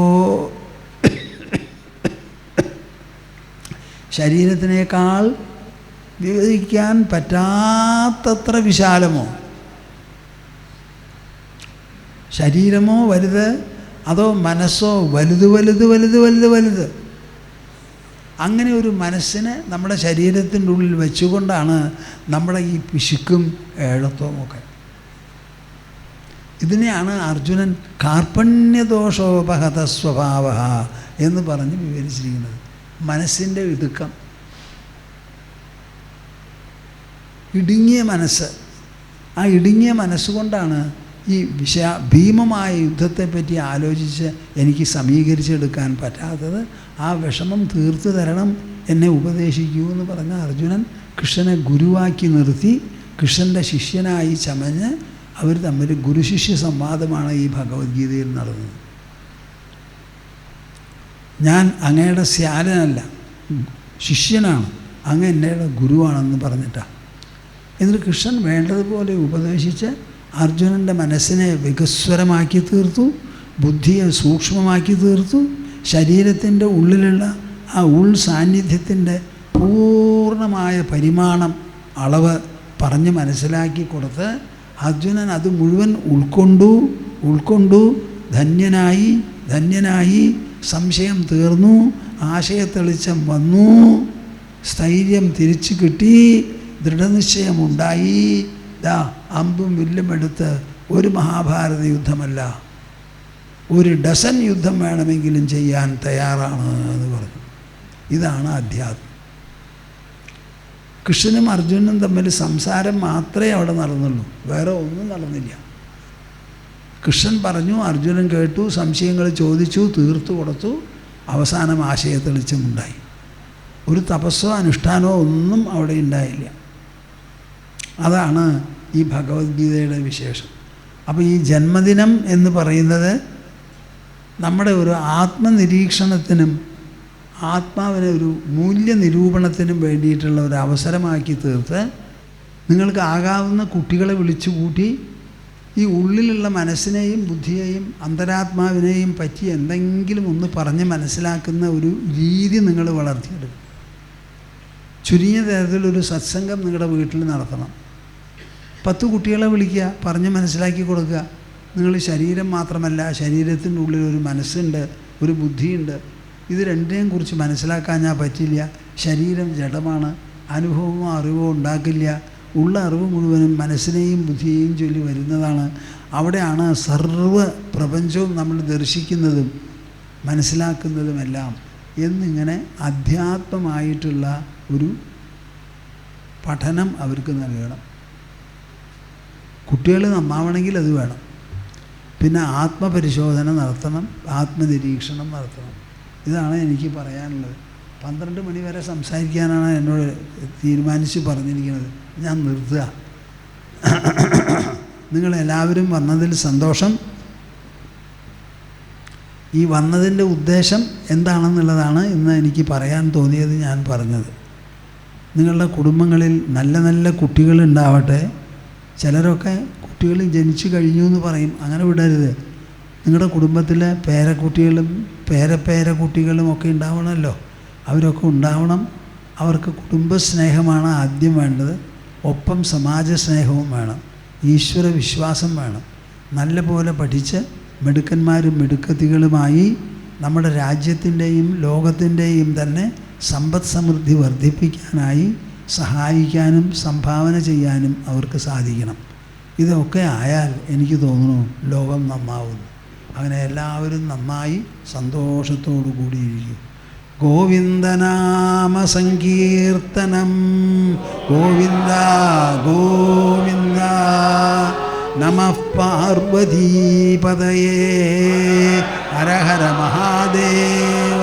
ശരീരത്തിനേക്കാൾ വിവരിക്കാൻ പറ്റാത്തത്ര വിശാലമോ? ശരീരമോ വലുത്, അതോ മനസ്സോ വലുത് വലുത് വലുത് വലുത് വലുത്? അങ്ങനെ ഒരു മനസ്സിനെ നമ്മുടെ ശരീരത്തിൻ്റെ ഉള്ളിൽ വെച്ചുകൊണ്ടാണ് നമ്മുടെ ഈ പിശുക്കും ഏഴത്വമൊക്കെ. ഇതിനെയാണ് അർജുനൻ കാർപ്പണ്യദോഷോപഹത സ്വഭാവ എന്ന് പറഞ്ഞ് വിവരിച്ചിരിക്കുന്നത്. മനസ്സിൻ്റെ ഇടുക്കം, ഇടുങ്ങിയ മനസ്സ്. ആ ഇടുങ്ങിയ മനസ്സുകൊണ്ടാണ് ഈ ഭീമമായ യുദ്ധത്തെപ്പറ്റി ആലോചിച്ച് എനിക്ക് സമീകരിച്ചെടുക്കാൻ പറ്റാത്തത്. ആ വിഷമം തീർത്തു തരണം, എന്നെ ഉപദേശിക്കൂ എന്ന് പറഞ്ഞ അർജുനൻ കൃഷ്ണനെ ഗുരുവാക്കി നിർത്തി കൃഷ്ണൻ്റെ ശിഷ്യനായി ചമഞ്ഞ് അവർ തമ്മിൽ ഗുരുശിഷ്യ സംവാദമാണ് ഈ ഭഗവത്ഗീതയിൽ നടന്നത്. ഞാൻ അങ്ങയുടെ സ്യാലനല്ല, ശിഷ്യനാണ്, അങ്ങ് എന്നയുടെ ഗുരുവാണെന്ന് പറഞ്ഞിട്ടാണ്. എന്നിട്ട് കൃഷ്ണൻ വേണ്ടതുപോലെ ഉപദേശിച്ച് അർജുനൻ്റെ മനസ്സിനെ വികസ്വരമാക്കി തീർത്തു, ബുദ്ധിയെ സൂക്ഷ്മമാക്കി തീർത്തു. ശരീരത്തിൻ്റെ ഉള്ളിലുള്ള ആ സാന്നിധ്യത്തിൻ്റെ പൂർണ്ണമായ പരിമാണം, അളവ് പറഞ്ഞ് മനസ്സിലാക്കി കൊടുത്ത് അർജുനൻ അത് മുഴുവൻ ഉൾക്കൊണ്ടു ധന്യനായി. സംശയം തീർന്നു, ആശയത്തെളിച്ചം വന്നു, സ്ഥൈര്യം തിരിച്ചു കിട്ടി, ദൃഢനിശ്ചയമുണ്ടായി. അമ്പും വില്ലും എടുത്ത് ഒരു മഹാഭാരത യുദ്ധമല്ല, ഒരു ഡസൻ യുദ്ധം വേണമെങ്കിലും ചെയ്യാൻ തയ്യാറാണ് എന്ന് പറഞ്ഞു. ഇതാണ് അധ്യാത്മം. കൃഷ്ണനും അർജുനനും തമ്മിൽ സംസാരം മാത്രമേ അവിടെ നടന്നുള്ളൂ, വേറെ ഒന്നും നടന്നില്ല. കൃഷ്ണൻ പറഞ്ഞു, അർജുനൻ കേട്ടു, സംശയങ്ങൾ ചോദിച്ചു, തീർത്തു കൊടുത്തു. അവസാനം ആശയത്തെളിച്ചമുണ്ടായി. ഒരു തപസ്സോ അനുഷ്ഠാനമോ ഒന്നും അവിടെ ഉണ്ടായില്ല. അതാണ് ഈ ഭഗവത്ഗീതയുടെ വിശേഷം. അപ്പോൾ ഈ ജന്മദിനം എന്ന് പറയുന്നത് നമ്മുടെ ഒരു ആത്മനിരീക്ഷണത്തിനും ആത്മാവിനെ ഒരു മൂല്യനിരൂപണത്തിനും വേണ്ടിയിട്ടുള്ള ഒരു അവസരമാക്കി തീർത്ത് നിങ്ങൾക്ക് ആകാവുന്ന കുട്ടികളെ വിളിച്ചു കൂട്ടി ഈ ഉള്ളിലുള്ള മനസ്സിനെയും ബുദ്ധിയെയും അന്തരാത്മാവിനെയും പറ്റി എന്തെങ്കിലും ഒന്ന് പറഞ്ഞ് മനസ്സിലാക്കുന്ന ഒരു രീതി നിങ്ങൾ വളർത്തിയെടുക്കും. ചുരുങ്ങിയ തരത്തിലൊരു സത്സംഗം നിങ്ങളുടെ വീട്ടിൽ നടത്തണം. 10 കുട്ടികളെ വിളിക്കുക, പറഞ്ഞ് മനസ്സിലാക്കി കൊടുക്കുക. നിങ്ങൾ ശരീരം മാത്രമല്ല, ശരീരത്തിൻ്റെ ഉള്ളിൽ ഒരു മനസ്സുണ്ട്, ഒരു ബുദ്ധിയുണ്ട്. ഇത് രണ്ടിനെയും കുറിച്ച് മനസ്സിലാക്കാൻ പറ്റില്ല. ശരീരം ജഡമാണ്, അനുഭവമോ അറിവോ ഉണ്ടാക്കില്ല. ഉള്ള അറിവ് മുഴുവനും മനസ്സിനെയും ബുദ്ധിയെയും ചൊല്ലി വരുന്നതാണ്. അവിടെയാണ് സർവ്വ പ്രപഞ്ചവും നമ്മൾ ദർശിക്കുന്നതും മനസ്സിലാക്കുന്നതുമെല്ലാം. എന്നിങ്ങനെ അധ്യാത്മമായിട്ടുള്ള ഒരു പഠനം അവർക്ക് നൽകണം. കുട്ടികൾ നന്നാവണമെങ്കിൽ അത് വേണം. പിന്നെ ആത്മപരിശോധന നടത്തണം, ആത്മനിരീക്ഷണം നടത്തണം. ഇതാണ് എനിക്ക് പറയാനുള്ളത്. 12 മണി വരെ സംസാരിക്കാനാണ് എന്നോട് തീരുമാനിച്ച് പറഞ്ഞിരിക്കുന്നത്. ഞാൻ നിർത്തുക. നിങ്ങളെല്ലാവരും വന്നതിൽ സന്തോഷം. ഈ വന്നതിൻ്റെ ഉദ്ദേശം എന്താണെന്നുള്ളതാണ് ഇന്ന് എനിക്ക് പറയാൻ തോന്നിയത്, ഞാൻ പറഞ്ഞത്. നിങ്ങളുടെ കുടുംബങ്ങളിൽ നല്ല നല്ല കുട്ടികളുണ്ടാവട്ടെ. ചിലരൊക്കെ കുട്ടികൾ ജനിച്ചു കഴിഞ്ഞു എന്ന് പറയും, അങ്ങനെ വിടരുത്. നിങ്ങളുടെ കുടുംബത്തിലെ പേരക്കുട്ടികളും പേരക്കുട്ടികളും ഒക്കെ ഉണ്ടാവണമല്ലോ. അവരൊക്കെ ഉണ്ടാവണം. അവർക്ക് കുടുംബസ്നേഹമാണ് ആദ്യം വേണ്ടത്. ഒപ്പം സമാജ സ്നേഹവും വേണം, ഈശ്വര വിശ്വാസം വേണം. നല്ല പോലെ പഠിച്ച് മിടുക്കന്മാരും മിടുക്കത്തികളുമായി നമ്മുടെ രാജ്യത്തിൻ്റെയും ലോകത്തിൻ്റെയും തന്നെ സമ്പദ് സമൃദ്ധി വർദ്ധിപ്പിക്കാനായി സഹായിക്കാനും സംഭാവന ചെയ്യാനും അവർക്ക് സാധിക്കണം. ഇതൊക്കെ ആയാൽ എനിക്ക് തോന്നുന്നു ലോകം നന്നാവുന്നു. അങ്ങനെ എല്ലാവരും നന്നായി സന്തോഷത്തോടു കൂടിയിരിക്കും. ഗോവിന്ദനാമ സങ്കീർത്തനം ഗോവിന്ദ ഗോവിന്ദ. നമഃ പാർവതീപതയേ. ഹര ഹര മഹാദേവ.